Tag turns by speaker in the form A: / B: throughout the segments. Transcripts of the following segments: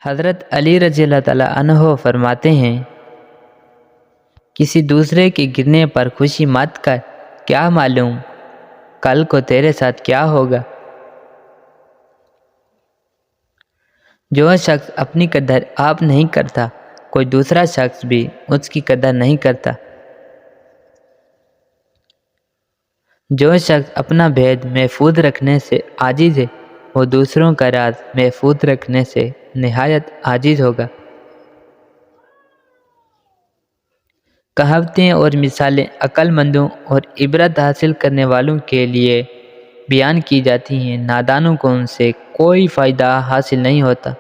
A: حضرت علی رضی اللہ تعالیٰ عنہ فرماتے ہیں، کسی دوسرے کے گرنے پر خوشی مت کر، کیا معلوم کل کو تیرے ساتھ کیا ہوگا۔ جو شخص اپنی قدر آپ نہیں کرتا، کوئی دوسرا شخص بھی اس کی قدر نہیں کرتا۔ جو شخص اپنا بھید محفوظ رکھنے سے عاجز ہے، وہ دوسروں کا راز محفوظ رکھنے سے نہایت عاجز ہوگا۔ کہاوتیں اور مثالیں عقل مندوں اور عبرت حاصل کرنے والوں کے لیے بیان کی جاتی ہیں، نادانوں کو ان سے کوئی فائدہ حاصل نہیں ہوتا۔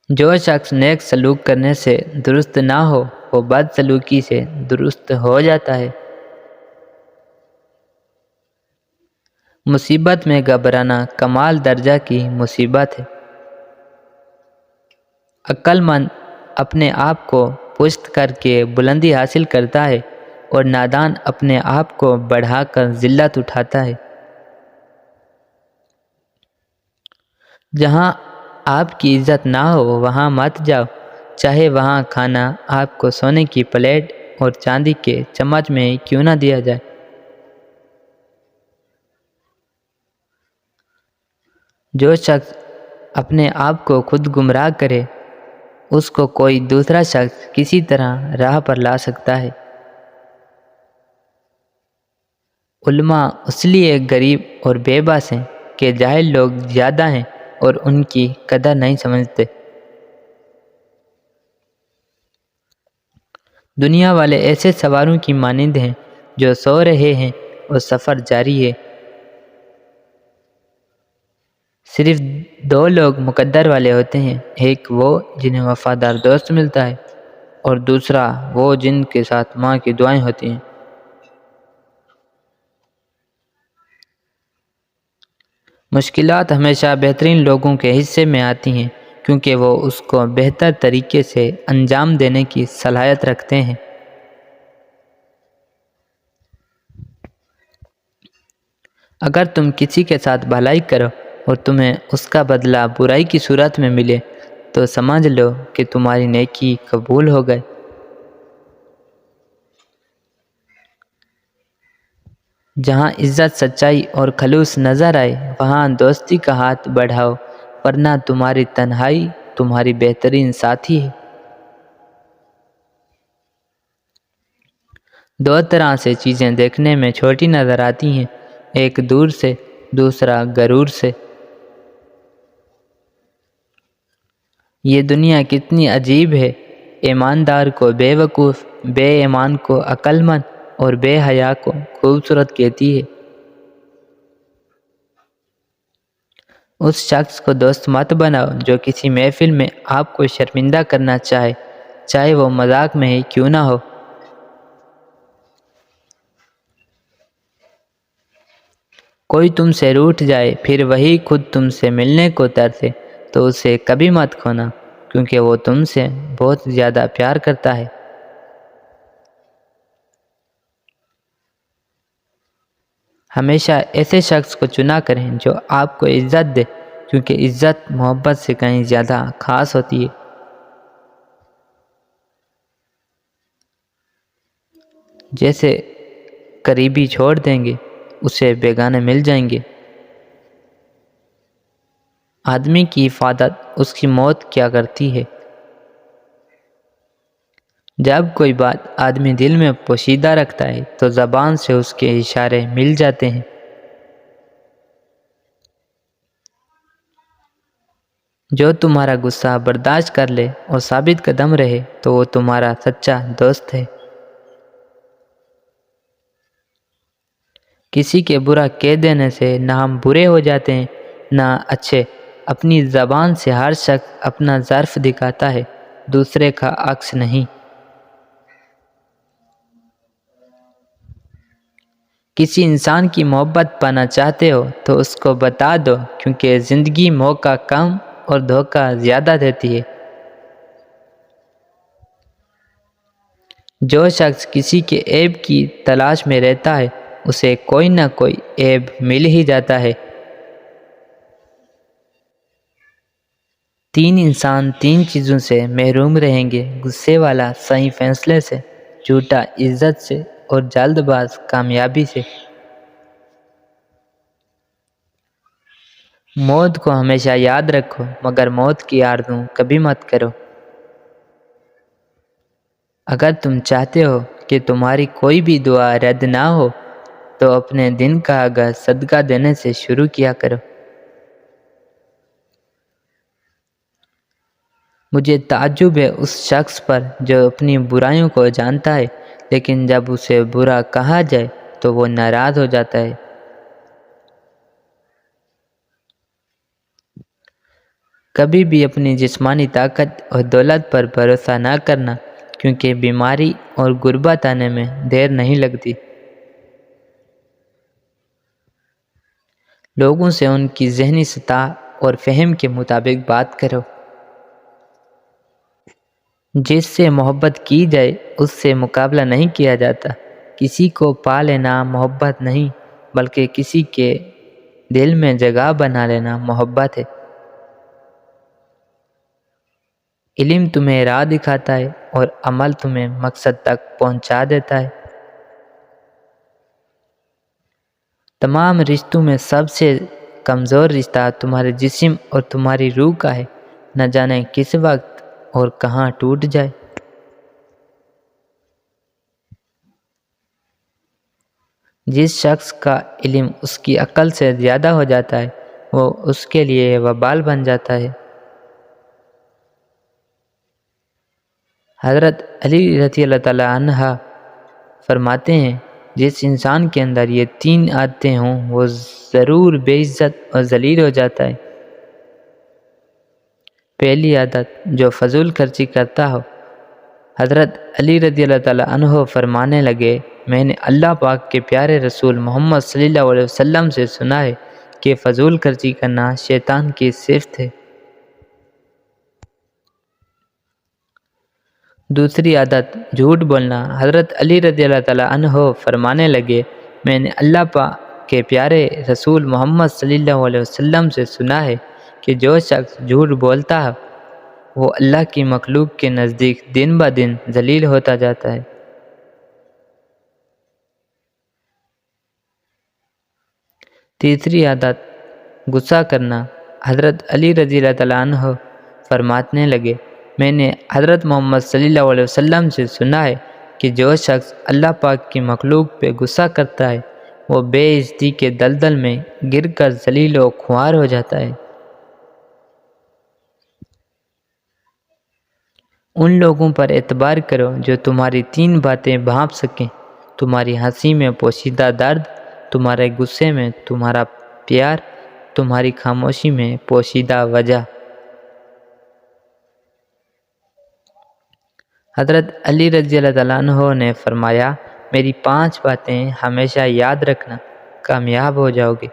A: جو شخص نیک سلوک کرنے سے درست نہ ہو، وہ بد سلوکی سے درست ہو جاتا ہے۔ مصیبت میں گھبرانا کمال درجہ کی مصیبت ہے۔ عقل مند اپنے آپ کو پست کر کے بلندی حاصل کرتا ہے اور نادان اپنے آپ کو بڑھا کر ذلت اٹھاتا ہے۔ جہاں آپ کی عزت نہ ہو وہاں مت جاؤ، چاہے وہاں کھانا آپ کو سونے کی پلیٹ اور چاندی کے چمچ میں کیوں نہ دیا جائے۔ جو شخص اپنے آپ کو خود گمراہ کرے، اس کو کوئی دوسرا شخص کسی طرح راہ پر لا سکتا ہے۔ علماء اس لیے غریب اور بے بس ہیں کہ جاہل لوگ زیادہ ہیں اور ان کی قدر نہیں سمجھتے۔ دنیا والے ایسے سواروں کی مانند ہیں جو سو رہے ہیں اور سفر جاری ہے۔ صرف دو لوگ مقدر والے ہوتے ہیں، ایک وہ جنہیں وفادار دوست ملتا ہے اور دوسرا وہ جن کے ساتھ ماں کی دعائیں ہوتی ہیں۔ مشکلات ہمیشہ بہترین لوگوں کے حصے میں آتی ہیں کیونکہ وہ اس کو بہتر طریقے سے انجام دینے کی صلاحیت رکھتے ہیں۔ اگر تم کسی کے ساتھ بھلائی کرو اور تمہیں اس کا بدلہ برائی کی صورت میں ملے تو سمجھ لو کہ تمہاری نیکی قبول ہو گئی۔ جہاں عزت، سچائی اور خلوص نظر آئے وہاں دوستی کا ہاتھ بڑھاؤ، ورنہ تمہاری تنہائی تمہاری بہترین ساتھی ہے۔ دو طرح سے چیزیں دیکھنے میں چھوٹی نظر آتی ہیں، ایک دور سے، دوسرا غرور سے۔ یہ دنیا کتنی عجیب ہے، ایماندار کو بے وقوف، بے ایمان کو عقل مند اور بے حیا کو خوبصورت کہتی ہے۔ اس شخص کو دوست مت بناؤ جو کسی محفل میں آپ کو شرمندہ کرنا چاہے، چاہے وہ مذاق میں ہی کیوں نہ ہو۔ کوئی تم سے روٹھ جائے پھر وہی خود تم سے ملنے کو ترسے تو اسے کبھی مت کھونا، کیونکہ وہ تم سے بہت زیادہ پیار کرتا ہے۔ ہمیشہ ایسے شخص کو چنا کریں جو آپ کو عزت دے، کیونکہ عزت محبت سے کہیں زیادہ خاص ہوتی ہے۔ جیسے قریبی چھوڑ دیں گے اسے بیگانے مل جائیں گے۔ آدمی کی حفاظت اس کی موت کیا کرتی ہے۔ جب کوئی بات آدمی دل میں پوشیدہ رکھتا ہے تو زبان سے اس کے اشارے مل جاتے ہیں۔ جو تمہارا غصہ برداشت کر لے اور ثابت قدم رہے تو وہ تمہارا سچا دوست ہے۔ کسی کے برا کہہ دینے سے نہ ہم برے ہو جاتے ہیں نہ اچھے۔ اپنی زبان سے ہر شخص اپنا ظرف دکھاتا ہے، دوسرے کا عکس نہیں۔ کسی انسان کی محبت پانا چاہتے ہو تو اس کو بتا دو، کیونکہ زندگی موقع کم اور دھوکہ زیادہ دیتی ہے۔ جو شخص کسی کے عیب کی تلاش میں رہتا ہے اسے کوئی نہ کوئی عیب مل ہی جاتا ہے، تین انسان تین چیزوں سے محروم رہیں گے: غصے والا صحیح فیصلے سے، جھوٹا عزت سے، اور جلد باز کامیابی سے۔ موت کو ہمیشہ یاد رکھو، مگر موت کی آرزو کبھی مت کرو۔ اگر تم چاہتے ہو کہ تمہاری کوئی بھی دعا رد نہ ہو تو اپنے دن کا آغاز صدقہ دینے سے شروع کیا کرو۔ مجھے تعجب ہے اس شخص پر جو اپنی برائیوں کو جانتا ہے لیکن جب اسے برا کہا جائے تو وہ ناراض ہو جاتا ہے۔ کبھی بھی اپنی جسمانی طاقت اور دولت پر بھروسہ نہ کرنا، کیونکہ بیماری اور غربت آنے میں دیر نہیں لگتی۔ لوگوں سے ان کی ذہنی سطح اور فہم کے مطابق بات کرو۔ جس سے محبت کی جائے اس سے مقابلہ نہیں کیا جاتا۔ کسی کو پا لینا محبت نہیں، بلکہ کسی کے دل میں جگہ بنا لینا محبت ہے۔ علم تمہیں راہ دکھاتا ہے اور عمل تمہیں مقصد تک پہنچا دیتا ہے۔ تمام رشتوں میں سب سے کمزور رشتہ تمہارے جسم اور تمہاری روح کا ہے، نہ جانے کس وقت اور کہاں ٹوٹ جائے۔ جس شخص کا علم اس کی عقل سے زیادہ ہو جاتا ہے وہ اس کے لیے وبال بن جاتا ہے۔ حضرت علی رضی اللہ تعالیٰ عنہ فرماتے ہیں، جس انسان کے اندر یہ تین عادتیں ہوں وہ ضرور بے عزت اور ذلیل ہو جاتا ہے۔ پہلی عادت، جو فضول خرچی کرتا ہو۔ حضرت علی رضی اللہ تعالیٰ عنہ فرمانے لگے، میں نے اللہ پاک کے پیارے رسول محمد صلی اللہ علیہ وسلم سے سنا ہے کہ فضول خرچی کرنا شیطان کی صفت ہے۔ دوسری عادت، جھوٹ بولنا۔ حضرت علی رضی اللہ تعالیٰ عنہ فرمانے لگے، میں نے اللہ پاک کے پیارے رسول محمد صلی اللہ علیہ وسلم سے سنا ہے کہ جو شخص جھوٹ بولتا ہے وہ اللہ کی مخلوق کے نزدیک دن بہ دن ذلیل ہوتا جاتا ہے۔ تیسری عادت، غصہ کرنا۔ حضرت علی رضی اللہ تعالیٰ عنہ فرمانے لگے، میں نے حضرت محمد صلی اللہ علیہ وسلم سے سنا ہے کہ جو شخص اللہ پاک کی مخلوق پہ غصہ کرتا ہے وہ بے عزتی کے دلدل میں گر کر ذلیل و خوار ہو جاتا ہے۔ ان لوگوں پر اعتبار کرو جو تمہاری تین باتیں بھانپ سکیں: تمہاری ہنسی میں پوشیدہ درد، تمہارے غصے میں تمہارا پیار، تمہاری خاموشی میں پوشیدہ وجہ۔ حضرت علی رضی اللہ تعالیٰ عنہ نے فرمایا، میری 5 باتیں ہمیشہ یاد رکھنا، کامیاب ہو جاؤ گے۔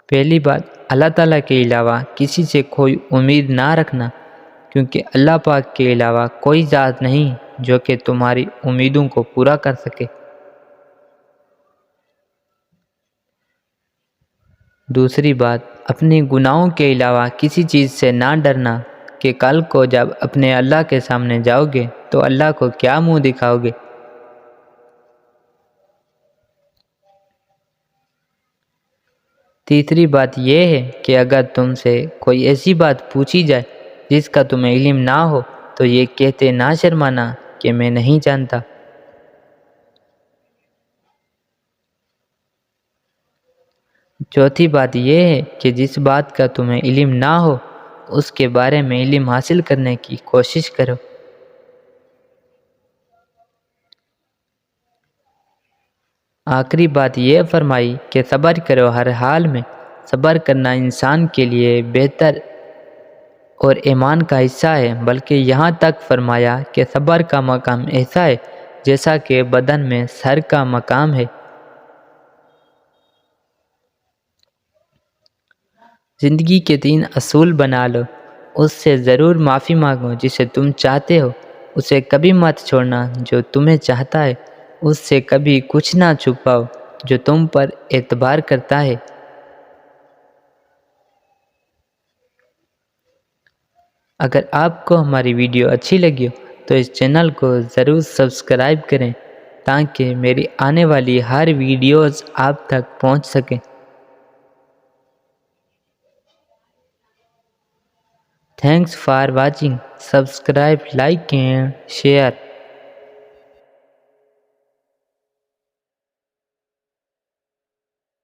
A: پہلی بات، اللہ تعالیٰ کے علاوہ کسی سے کوئی امید نہ رکھنا، کیونکہ اللہ پاک کے علاوہ کوئی ذات نہیں جو کہ تمہاری امیدوں کو پورا کر سکے۔ دوسری بات، اپنے گناہوں کے علاوہ کسی چیز سے نہ ڈرنا کہ کل کو جب اپنے اللہ کے سامنے جاؤ گے تو اللہ کو کیا منہ دکھاؤ گے۔ تیسری بات یہ ہے کہ اگر تم سے کوئی ایسی بات پوچھی جائے جس کا تمہیں علم نہ ہو تو یہ کہتے نہ شرمانا کہ میں نہیں جانتا۔ چوتھی بات یہ ہے کہ جس بات کا تمہیں علم نہ ہو اس کے بارے میں علم حاصل کرنے کی کوشش کرو۔ آخری بات یہ فرمائی کہ صبر کرو ہر حال میں۔ صبر کرنا انسان کے لیے بہتر اور ایمان کا حصہ ہے، بلکہ یہاں تک فرمایا کہ صبر کا مقام ایسا ہے جیسا کہ بدن میں سر کا مقام ہے۔ زندگی کے 3 اصول بنا لو، اس سے ضرور معافی مانگو جسے تم چاہتے ہو، اسے کبھی مت چھوڑنا جو تمہیں چاہتا ہے، اس سے کبھی کچھ نہ چھپاؤ جو تم پر اعتبار کرتا ہے۔ اگر آپ کو ہماری ویڈیو اچھی لگی ہو تو اس چینل کو ضرور سبسکرائب کریں تاکہ میری آنے والی ہر ویڈیوز آپ تک پہنچ سکیں۔ Thanks for watching. Subscribe, like and share.